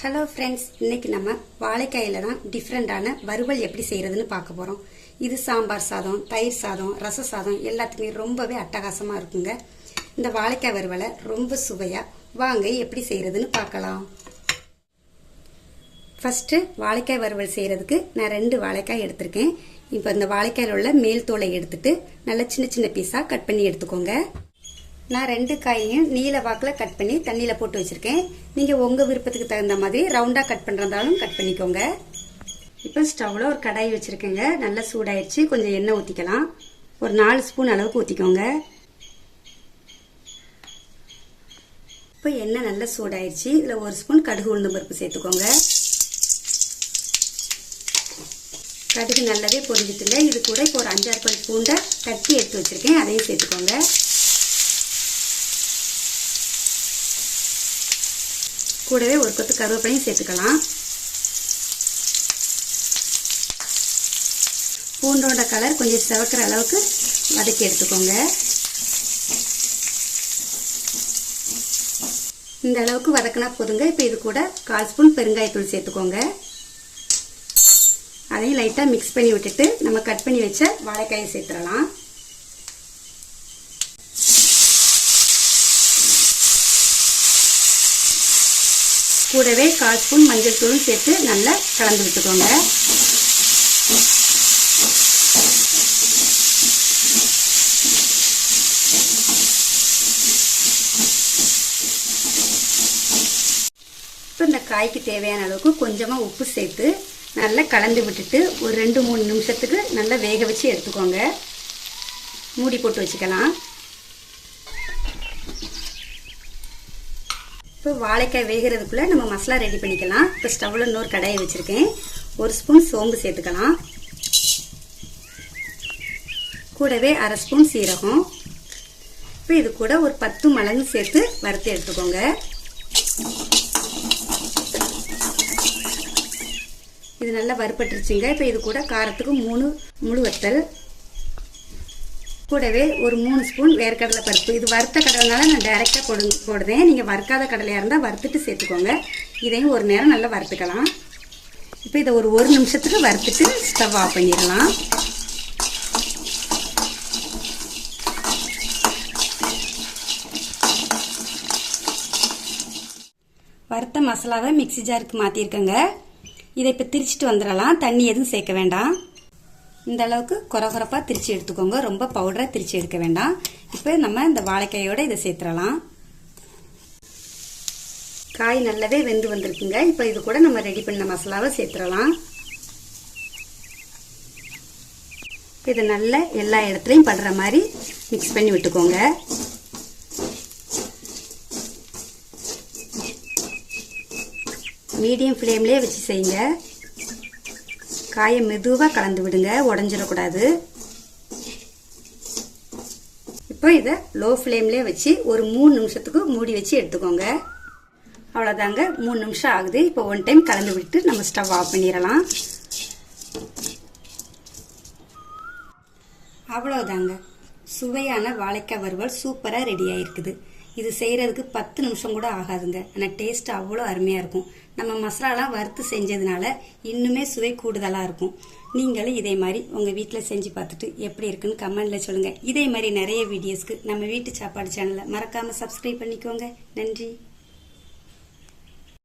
Hello friends, இன்னைக்கு நம்ம வாழைக்காயில தான் டிஃப்ரெண்டான வறுவல் எப்படி செய்யறதுன்னு பார்க்க போறோம். இது சாம்பார் சாதம், தயிர் சாதம், ரச சாதம் எல்லாத்துக்குமே ரொம்பவே அட்டகாசமா இருக்குங்க. இந்த வாழைக்காய் வறுவலை ரொம்ப சுவையா வாங்க எப்படி செய்யறதுன்னு பார்க்கலாம். ஃபர்ஸ்ட் வாழைக்காய் வறுவல் செய்யறதுக்கு நான் 2 வாழைக்காய் எடுத்திருக்கேன். இப்போ இந்த வாழைக்காயில உள்ள மேல் தோலை எடுத்துட்டு நல்லா சின்ன சின்ன பீஸா கட் பண்ணி எடுத்துக்கோங்க. நான் 2 காயையும் நீல வாக்கில் கட் பண்ணி தண்ணியில் போட்டு வச்சுருக்கேன். நீங்கள் உங்கள் விருப்பத்துக்கு தகுந்த மாதிரி ரவுண்டாக கட் பண்ணுறதாலும் கட் பண்ணிக்கோங்க. இப்போ ஸ்டவ்வில் ஒரு கடாய் வச்சுருக்கேங்க. நல்லா சூடாயிடுச்சு. கொஞ்சம் எண்ணெய் ஊற்றிக்கலாம். ஒரு 4 ஸ்பூன் அளவுக்கு ஊற்றிக்கோங்க. இப்போ எண்ணெய் நல்லா சூடாயிடுச்சு. இதில் 1 ஸ்பூன் கடுகு உளுந்தம் பருப்பு சேர்த்துக்கோங்க. கடுகு நல்லாவே பொரிஞ்சிட்டுங்க. இது கூட இப்போ ஒரு 5-6 பல் பூண்டை தட்டி எடுத்து வச்சுருக்கேன். அதையும் சேர்த்துக்கோங்க. கூடவே ஒரு கொத்து கருவேப்பிலையும் சேர்த்துக்கலாம். பூண்டோட கலர் கொஞ்சம் சிவக்கிற அளவுக்கு வதக்கி எடுத்துக்கோங்க. இந்த அளவுக்கு வதக்கினா போதுங்க. இப்போ இது கூட 1/4 ஸ்பூன் பெருங்காயத்தூள் சேர்த்துக்கோங்க. அதையும் லைட்டாக மிக்ஸ் பண்ணி விட்டுட்டு நம்ம கட் பண்ணி வச்ச வாழைக்காயை சேர்த்துடலாம். கூடவே 1/4 ஸ்பூன் மஞ்சள் தூளும் சேர்த்து நல்லா கலந்து விட்டுக்கோங்க. இப்போ இந்த காய்க்கு தேவையான அளவுக்கு கொஞ்சமாக உப்பு சேர்த்து நல்லா கலந்து விட்டுட்டு ஒரு 2-3 நிமிஷத்துக்கு நல்லா வேக வச்சு எடுத்துக்கோங்க. மூடி போட்டு வச்சுக்கலாம். இப்போ வாழைக்காய் வேகிறதுக்குள்ளே நம்ம மசாலா ரெடி பண்ணிக்கலாம். இப்போ ஸ்டவ்வில் இன்னொரு கடாயை வச்சுருக்கேன். 1 ஸ்பூன் சோம்பு சேர்த்துக்கலாம். கூடவே 1/2 ஸ்பூன் சீரகம். இப்போ இது கூட ஒரு 10 மிளகு சேர்த்து வறுத்து எடுத்துக்கோங்க. இது நல்லா வறுப்பட்டுருச்சுங்க. இப்போ இது கூட காரத்துக்கு 3 முழு வத்தல், கூடவே ஒரு 3 ஸ்பூன் வேர்க்கடலை பருப்பு. இது வறுத்த கடலைனால நான் டைரெக்டாக போடுறேன். நீங்கள் வறுக்காத கடலையாக இருந்தால் வறுத்துட்டு சேர்த்துக்கோங்க. இதையும் ஒரு நேரம் நல்லா வறுத்துக்கலாம். இப்போ இதை ஒரு 1 நிமிஷத்துக்கு வறுத்துட்டு ஸ்டவ் ஆஃப் பண்ணிடலாம். வறுத்த மசாலாவை மிக்ஸி ஜாருக்கு மாற்றிருக்கேங்க. இதை இப்போ திரிச்சிட்டு வந்துடலாம். தண்ணி எதுவும் சேர்க்க வேண்டாம். இந்த அளவுக்கு கொரகொரப்பா திரிச்சு எடுத்துக்கோங்க. ரொம்ப பவுடரா திரிச்சு எடுக்க வேண்டாம். இப்போ நம்ம இந்த வாழைக்காயோட இதை சேர்த்துடலாம். காய் நல்லாவே வெந்து வந்திருக்குங்க. இப்போ இது கூட நம்ம ரெடி பண்ண மசாலாவை சேர்த்துடலாம். இதை நல்லா எல்லா இடத்துலையும் படுற மாதிரி மிக்ஸ் பண்ணி விட்டுக்கோங்க. மீடியம் ஃப்ளேம்லேயே வச்சு செய்யுங்க. காயை மெதுவாக கலந்து விடுங்க, உடஞ்சிடக்கூடாது. இப்போ இதை லோ ஃப்ளேம்லேயே வச்சு ஒரு 3 நிமிஷத்துக்கு மூடி வச்சு எடுத்துக்கோங்க. அவ்வளோதாங்க, 3 நிமிஷம் ஆகுது. இப்போ 1 டைம் கலந்து விட்டு நம்ம ஸ்டவ் ஆஃப் பண்ணிடலாம். அவ்வளோதாங்க, சுவையான வாழைக்காய் வறுவல் சூப்பராக ரெடி ஆகிருக்குது. இது செய்கிறதுக்கு 10 நிமிஷம் கூட ஆகாதுங்க. ஆனால் டேஸ்ட் அவ்வளோ அருமையாக இருக்கும். நம்ம மசாலாலாம் வறுத்து செஞ்சதுனால இன்னுமே சுவை கூடுதலாக இருக்கும். நீங்களும் இதே மாதிரி உங்கள் வீட்டில் செஞ்சு பார்த்துட்டு எப்படி இருக்குன்னு கமெண்டில் சொல்லுங்கள். இதே மாதிரி நிறைய வீடியோஸ்க்கு நம்ம வீட்டு சாப்பாடு சேனலை மறக்காமல் சப்ஸ்கிரைப் பண்ணிக்கோங்க. நன்றி.